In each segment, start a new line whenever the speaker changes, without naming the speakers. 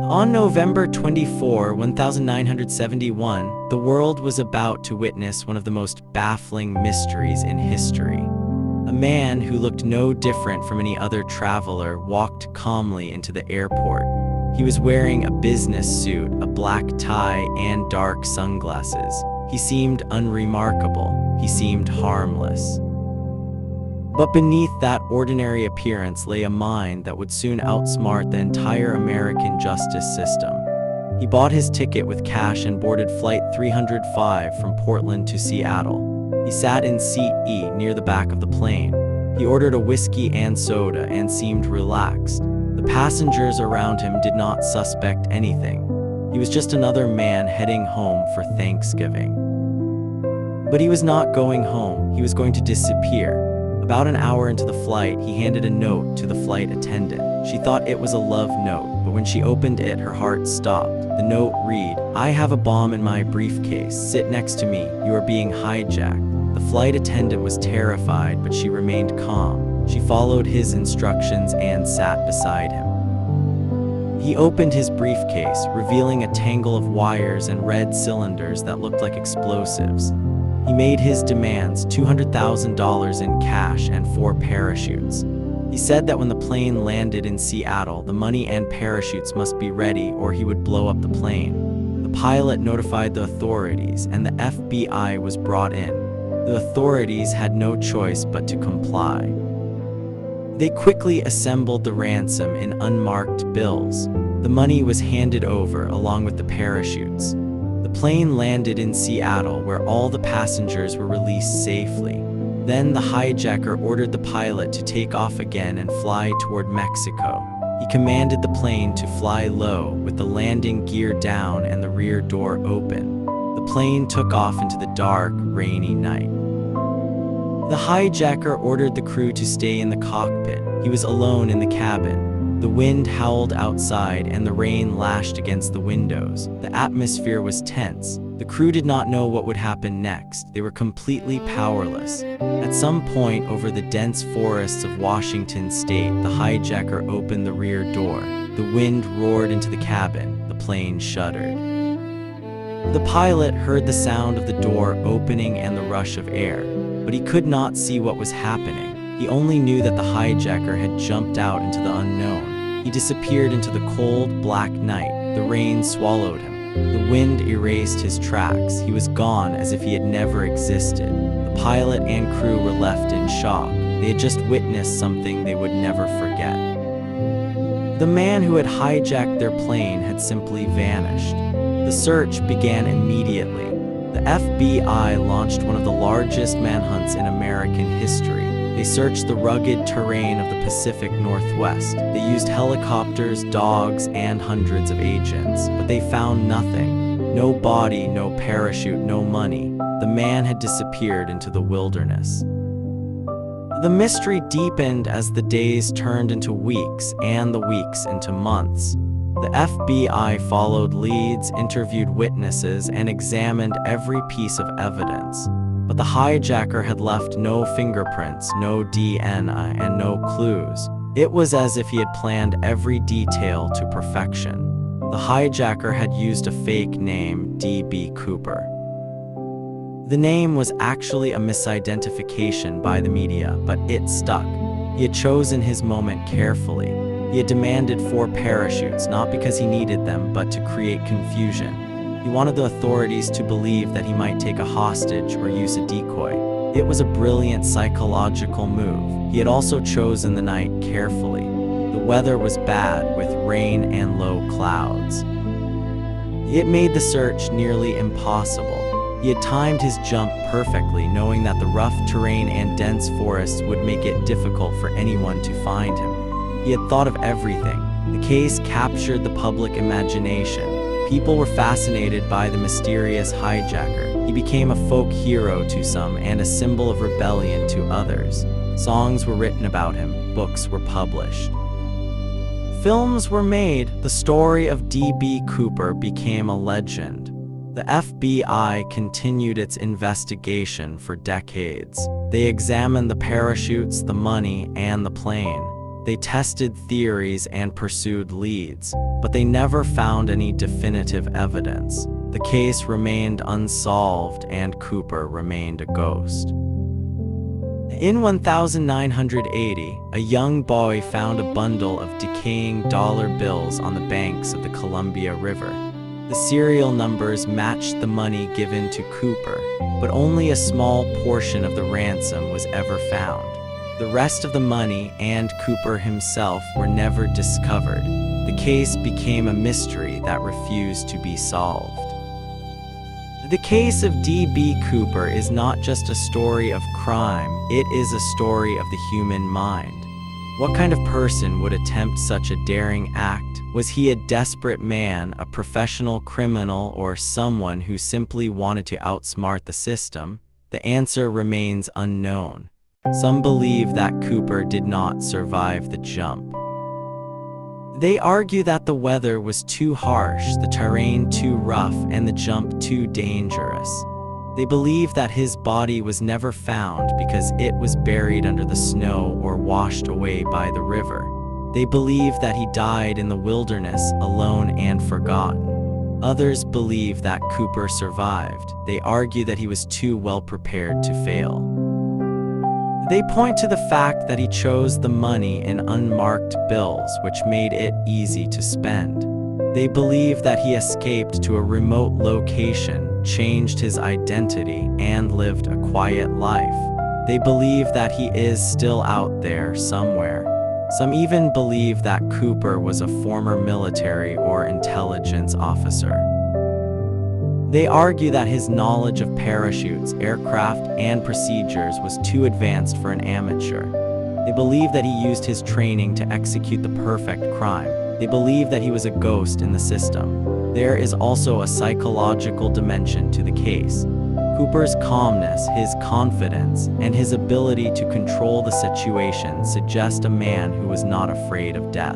On November 1971, the world was about to witness one of the most baffling mysteries in history. A man who looked no different from any other traveler walked calmly into the airport. He was wearing a business suit, a black tie, and dark sunglasses. He seemed unremarkable. He seemed harmless. But beneath that ordinary appearance lay a mind that would soon outsmart the entire American justice system. He bought his ticket with cash and boarded Flight 305 from Portland to Seattle. He sat in seat E near the back of the plane. He ordered a whiskey and soda and seemed relaxed. The passengers around him did not suspect anything. He was just another man heading home for Thanksgiving. But he was not going home. He was going to disappear. About an hour into the flight, he handed a note to the flight attendant. She thought it was a love note, but when she opened it, her heart stopped. The note read, "I have a bomb in my briefcase. Sit next to me. You are being hijacked." The flight attendant was terrified, but she remained calm. She followed his instructions and sat beside him. He opened his briefcase, revealing a tangle of wires and red cylinders that looked like explosives. He made his demands, $200,000 in cash and 4 parachutes. He said that when the plane landed in Seattle, the money and parachutes must be ready or he would blow up the plane. The pilot notified the authorities and the FBI was brought in. The authorities had no choice but to comply. They quickly assembled the ransom in unmarked bills. The money was handed over along with the parachutes. The plane landed in Seattle, where all the passengers were released safely. Then the hijacker ordered the pilot to take off again and fly toward Mexico. He commanded the plane to fly low, with the landing gear down and the rear door open. The plane took off into the dark, rainy night. The hijacker ordered the crew to stay in the cockpit. He was alone in the cabin. The wind howled outside and the rain lashed against the windows. The atmosphere was tense. The crew did not know what would happen next. They were completely powerless. At some point over the dense forests of Washington state, the hijacker opened the rear door. The wind roared into the cabin. The plane shuddered. The pilot heard the sound of the door opening and the rush of air, but he could not see what was happening. He only knew that the hijacker had jumped out into the unknown. He disappeared into the cold, black night. The rain swallowed him. The wind erased his tracks. He was gone as if he had never existed. The pilot and crew were left in shock. They had just witnessed something they would never forget. The man who had hijacked their plane had simply vanished. The search began immediately. The FBI launched one of the largest manhunts in American history. They searched the rugged terrain of the Pacific Northwest. They used helicopters, dogs, and hundreds of agents, but they found nothing. No body, no parachute, no money. The man had disappeared into the wilderness. The mystery deepened as the days turned into weeks and the weeks into months. The FBI followed leads, interviewed witnesses, and examined every piece of evidence. But the hijacker had left no fingerprints, no DNA, and no clues. It was as if he had planned every detail to perfection. The hijacker had used a fake name, D.B. Cooper. The name was actually a misidentification by the media, but it stuck. He had chosen his moment carefully. He had demanded 4 parachutes, not because he needed them, but to create confusion. He wanted the authorities to believe that he might take a hostage or use a decoy. It was a brilliant psychological move. He had also chosen the night carefully. The weather was bad, with rain and low clouds. It made the search nearly impossible. He had timed his jump perfectly, knowing that the rough terrain and dense forests would make it difficult for anyone to find him. He had thought of everything. The case captured the public imagination. People were fascinated by the mysterious hijacker. He became a folk hero to some and a symbol of rebellion to others. Songs were written about him, books were published. Films were made. The story of D.B. Cooper became a legend. The FBI continued its investigation for decades. They examined the parachutes, the money, and the plane. They tested theories and pursued leads, but they never found any definitive evidence. The case remained unsolved, and Cooper remained a ghost. In 1980, a young boy found a bundle of decaying dollar bills on the banks of the Columbia River. The serial numbers matched the money given to Cooper, but only a small portion of the ransom was ever found. The rest of the money and Cooper himself were never discovered. The case became a mystery that refused to be solved. The case of D.B. Cooper is not just a story of crime, it is a story of the human mind. What kind of person would attempt such a daring act? Was he a desperate man, a professional criminal, or someone who simply wanted to outsmart the system? The answer remains unknown. Some believe that Cooper did not survive the jump. They argue that the weather was too harsh, the terrain too rough, and the jump too dangerous. They believe that his body was never found because it was buried under the snow or washed away by the river. They believe that he died in the wilderness, alone and forgotten. Others believe that Cooper survived. They argue that he was too well prepared to fail. They point to the fact that he chose the money in unmarked bills, which made it easy to spend. They believe that he escaped to a remote location, changed his identity, and lived a quiet life. They believe that he is still out there somewhere. Some even believe that Cooper was a former military or intelligence officer. They argue that his knowledge of parachutes, aircraft, and procedures was too advanced for an amateur. They believe that he used his training to execute the perfect crime. They believe that he was a ghost in the system. There is also a psychological dimension to the case. Cooper's calmness, his confidence, and his ability to control the situation suggest a man who was not afraid of death.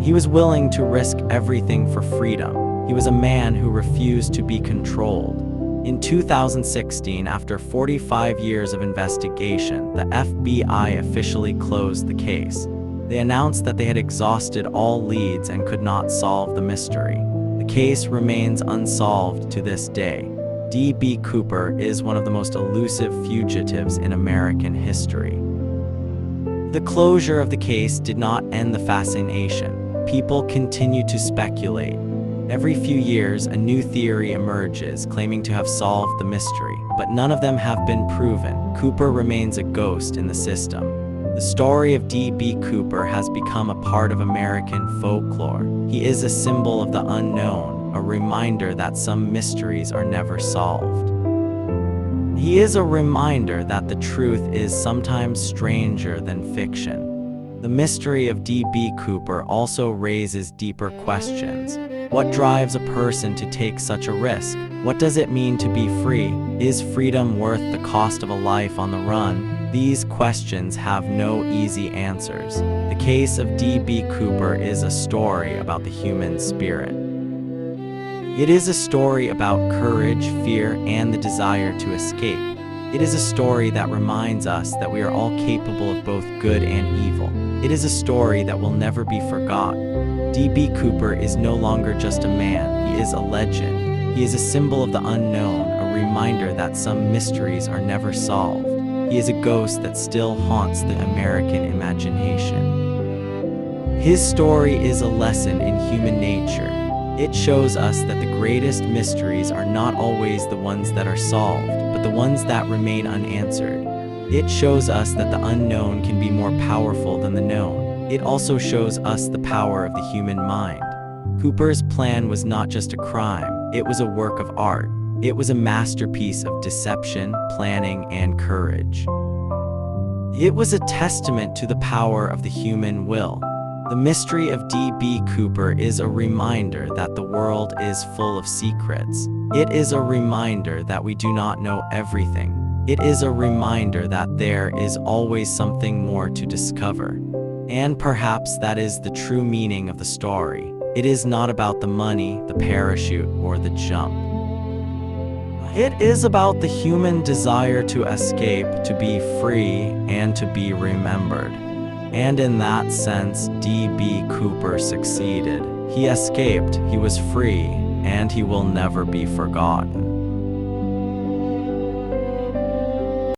He was willing to risk everything for freedom. He was a man who refused to be controlled. In 2016, after 45 years of investigation, the FBI officially closed the case. They announced that they had exhausted all leads and could not solve the mystery. The case remains unsolved to this day. D.B. Cooper is one of the most elusive fugitives in American history. The closure of the case did not end the fascination. People continue to speculate. Every few years, a new theory emerges claiming to have solved the mystery, but none of them have been proven. Cooper remains a ghost in the system. The story of D.B. Cooper has become a part of American folklore. He is a symbol of the unknown, a reminder that some mysteries are never solved. He is a reminder that the truth is sometimes stranger than fiction. The mystery of D.B. Cooper also raises deeper questions. What drives a person to take such a risk? What does it mean to be free? Is freedom worth the cost of a life on the run? These questions have no easy answers. The case of D.B. Cooper is a story about the human spirit. It is a story about courage, fear, and the desire to escape. It is a story that reminds us that we are all capable of both good and evil. It is a story that will never be forgotten. D.B. Cooper is no longer just a man, he is a legend. He is a symbol of the unknown, a reminder that some mysteries are never solved. He is a ghost that still haunts the American imagination. His story is a lesson in human nature. It shows us that the greatest mysteries are not always the ones that are solved, but the ones that remain unanswered. It shows us that the unknown can be more powerful than the known. It also shows us the power of the human mind. Cooper's plan was not just a crime, it was a work of art. It was a masterpiece of deception, planning, and courage. It was a testament to the power of the human will. The mystery of D.B. Cooper is a reminder that the world is full of secrets. It is a reminder that we do not know everything. It is a reminder that there is always something more to discover. And perhaps that is the true meaning of the story. It is not about the money, the parachute, or the jump. It is about the human desire to escape, to be free, and to be remembered. And in that sense, D.B. Cooper succeeded. He escaped, he was free, and he will never be forgotten.